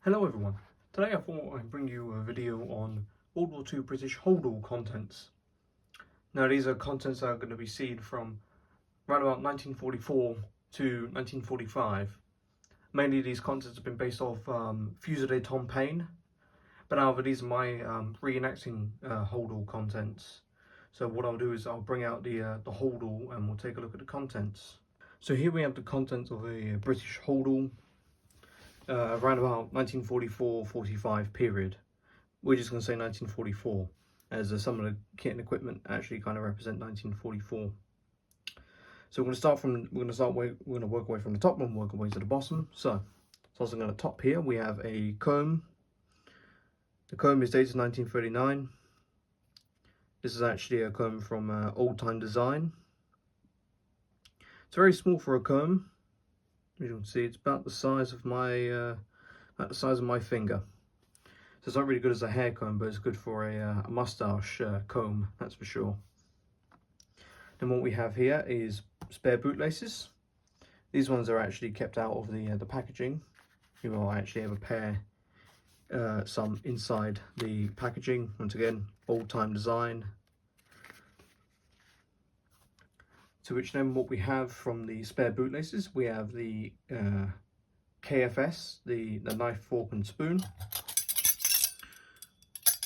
Hello everyone, today I thought I'd bring you a video on WW2 British Holdall contents. Now these are contents that are going to be seen from around about 1944 to 1945. Mainly these contents have been based off Fusilier Tom Paine, but however these are my reenacting Holdall contents. So what I'll do is I'll bring out the Holdall and we'll take a look at the contents. So here we have the contents of a British Holdall. Around about 1944-45 period. We're just going to say 1944, as some of the kit and equipment actually kind of represent 1944. So we're going to work away from the top and work away to the bottom. So starting at the top here, we have a comb. The comb is dated 1939. This is actually a comb from Old Time Design. It's very small for a comb. As you can see, it's about the size of my finger. So it's not really good as a hair comb, but it's good for a mustache comb, that's for sure. Then what we have here is spare bootlaces. These ones are actually kept out of the packaging. You will actually have a pair, some inside the packaging. Once again, Old Time Design. To which then what we have from the spare bootlaces, we have the KFS, the knife, fork and spoon.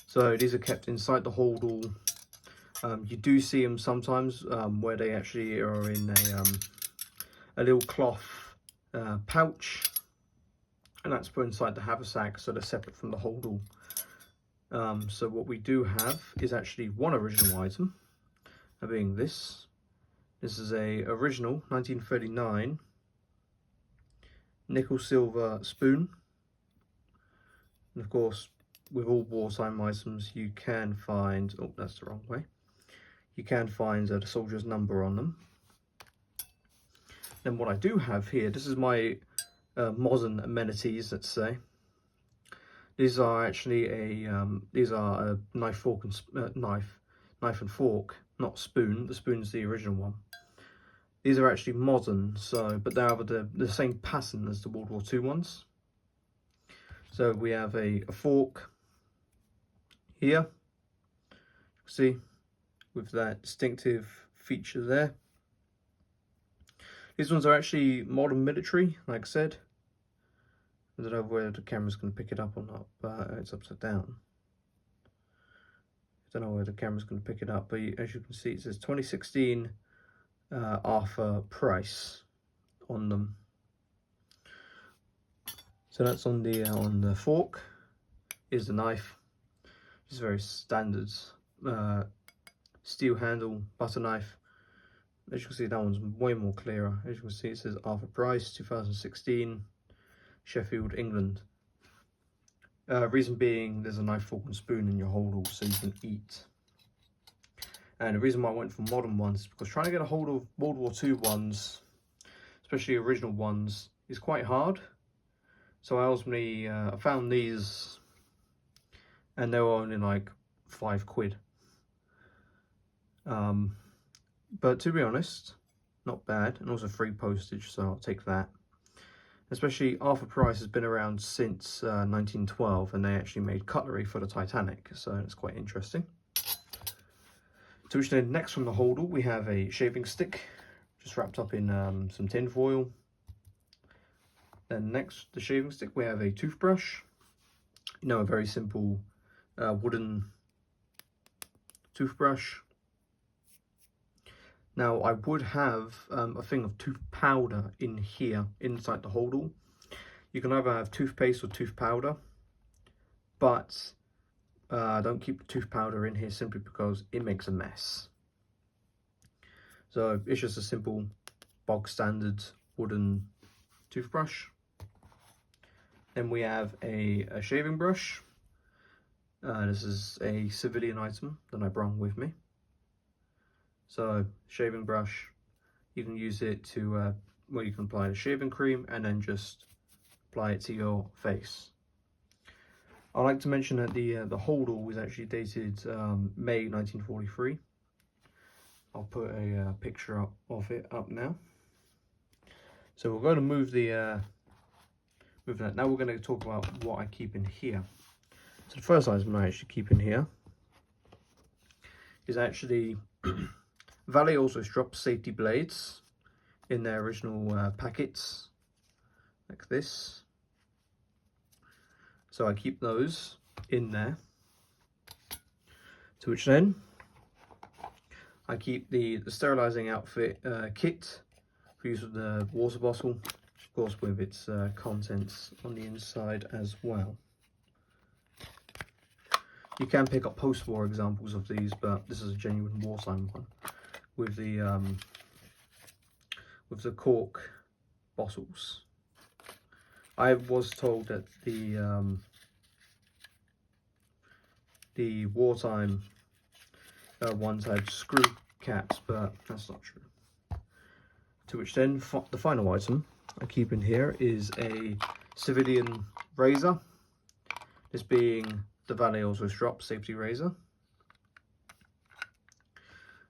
So these are kept inside the Holdall. You do see them sometimes where they actually are in a little cloth pouch, and that's put inside the haversack, so they're separate from the Holdall. So what we do have is actually one original item, being this. This is a original 1939 nickel silver spoon. And of course, with all wartime items, you can find, oh, that's the wrong way. You can find the soldier's number on them. Then what I do have here, this is my modern amenities, let's say. These are actually a knife, fork and knife and fork, not spoon. The spoon's the original one. These are actually modern, so but they have the same pattern as the World War II ones. So we have a fork here, see, with that distinctive feature there. These ones are actually modern military, like I said. I don't know where the camera's going to pick it up or not, but it's upside down. I don't know where the camera's going to pick it up, but as you can see, it says 2016 Arthur price on them. So that's on the fork. Is the knife. It's very standard steel handle butter knife. As you can see, that one's way more clearer. As you can see, it says Arthur Price 2016 Sheffield, England. Reason being, there's a knife, fork and spoon in your Holdall so you can eat. And the reason why I went for modern ones is because trying to get a hold of World War II ones, especially original ones, is quite hard. So I ultimately I found these, and they were only like £5. But to be honest, not bad, and also free postage, so I'll take that. Especially Arthur Price has been around since 1912, and they actually made cutlery for the Titanic, so it's quite interesting. To which then next from the Holdall we have a shaving stick, just wrapped up in some tin foil. Then next the shaving stick we have a toothbrush. You know, a very simple wooden toothbrush. Now I would have a thing of tooth powder in here inside the Holdall. You can either have toothpaste or tooth powder, but I don't keep the tooth powder in here simply because it makes a mess. So it's just a simple bog standard wooden toothbrush. Then we have a shaving brush. This is a civilian item that I brought with me. So shaving brush, you can use it to, well, you can apply the shaving cream and then just apply it to your face. I like to mention that the Holdall was actually dated May 1943. I'll put a picture up of it up now. So we're going to move the with that. Now we're going to talk about what I keep in here. So the first item I actually keep in here is actually Valley also dropped safety blades in their original packets, like this. So I keep those in there. To which then I keep the sterilizing outfit kit for use with the water bottle, of course with its contents on the inside as well. You can pick up post-war examples of these, but this is a genuine wartime one with the cork bottles. I was told that the wartime ones had screw caps, but that's not true. To which then the final item I keep in here is a civilian razor, this being the Valley also drop safety razor.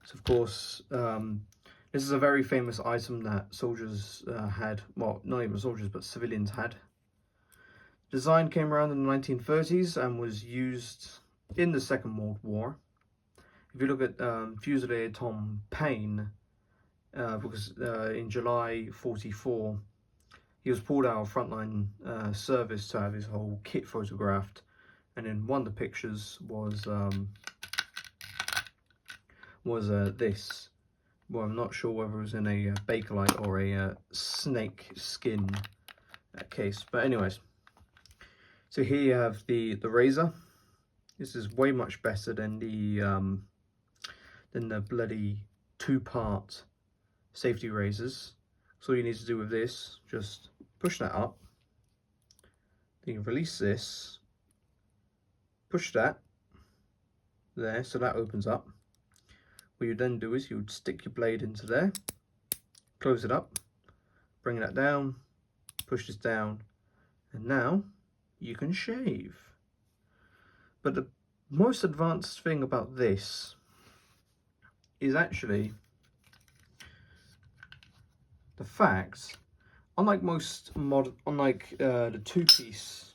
So of course this is a very famous item that soldiers had, well not even soldiers but civilians had. Design came around in the 1930s and was used in the Second World War. If you look at Fusilier Tom Paine, because in July 44 he was pulled out of frontline service to have his whole kit photographed, and in one of the pictures was this. Well, I'm not sure whether it was in a Bakelite or a snake skin case, but anyways. So here you have the razor. This is way much better than the bloody two-part safety razors. So all you need to do with this, just push that up, then you release this, push that there, so that opens up. What you then do is you would stick your blade into there, close it up, bring that down, push this down, and now you can shave. But the most advanced thing about this is actually the fact, unlike the two-piece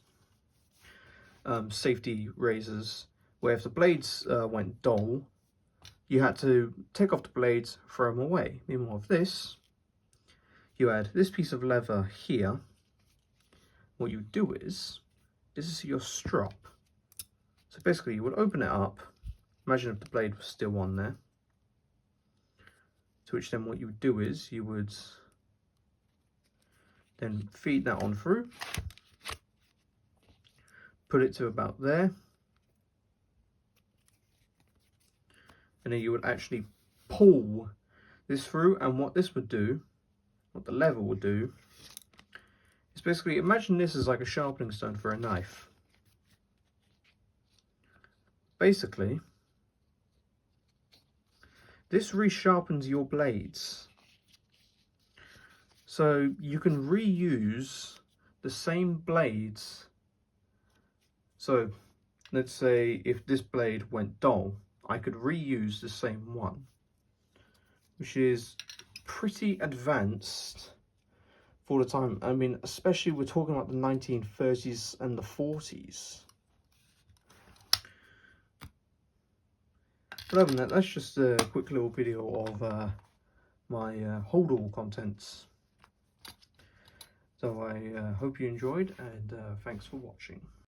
safety razors, where if the blades went dull, you had to take off the blades, throw them away. Meanwhile with this, you add this piece of leather here. What you do is, this is your strop. So basically you would open it up, imagine if the blade was still on there, to which then what you would do is, you would then feed that on through, put it to about there, and then you would actually pull this through, and what this would do, what the lever would do, is basically, imagine this is like a sharpening stone for a knife. Basically, this resharpens your blades. So you can reuse the same blades. So let's say if this blade went dull, I could reuse the same one, which is pretty advanced for the time. I mean, especially we're talking about the 1930s and the 40s. But other than that, that's just a quick little video of my Holdall contents. So I hope you enjoyed, and thanks for watching.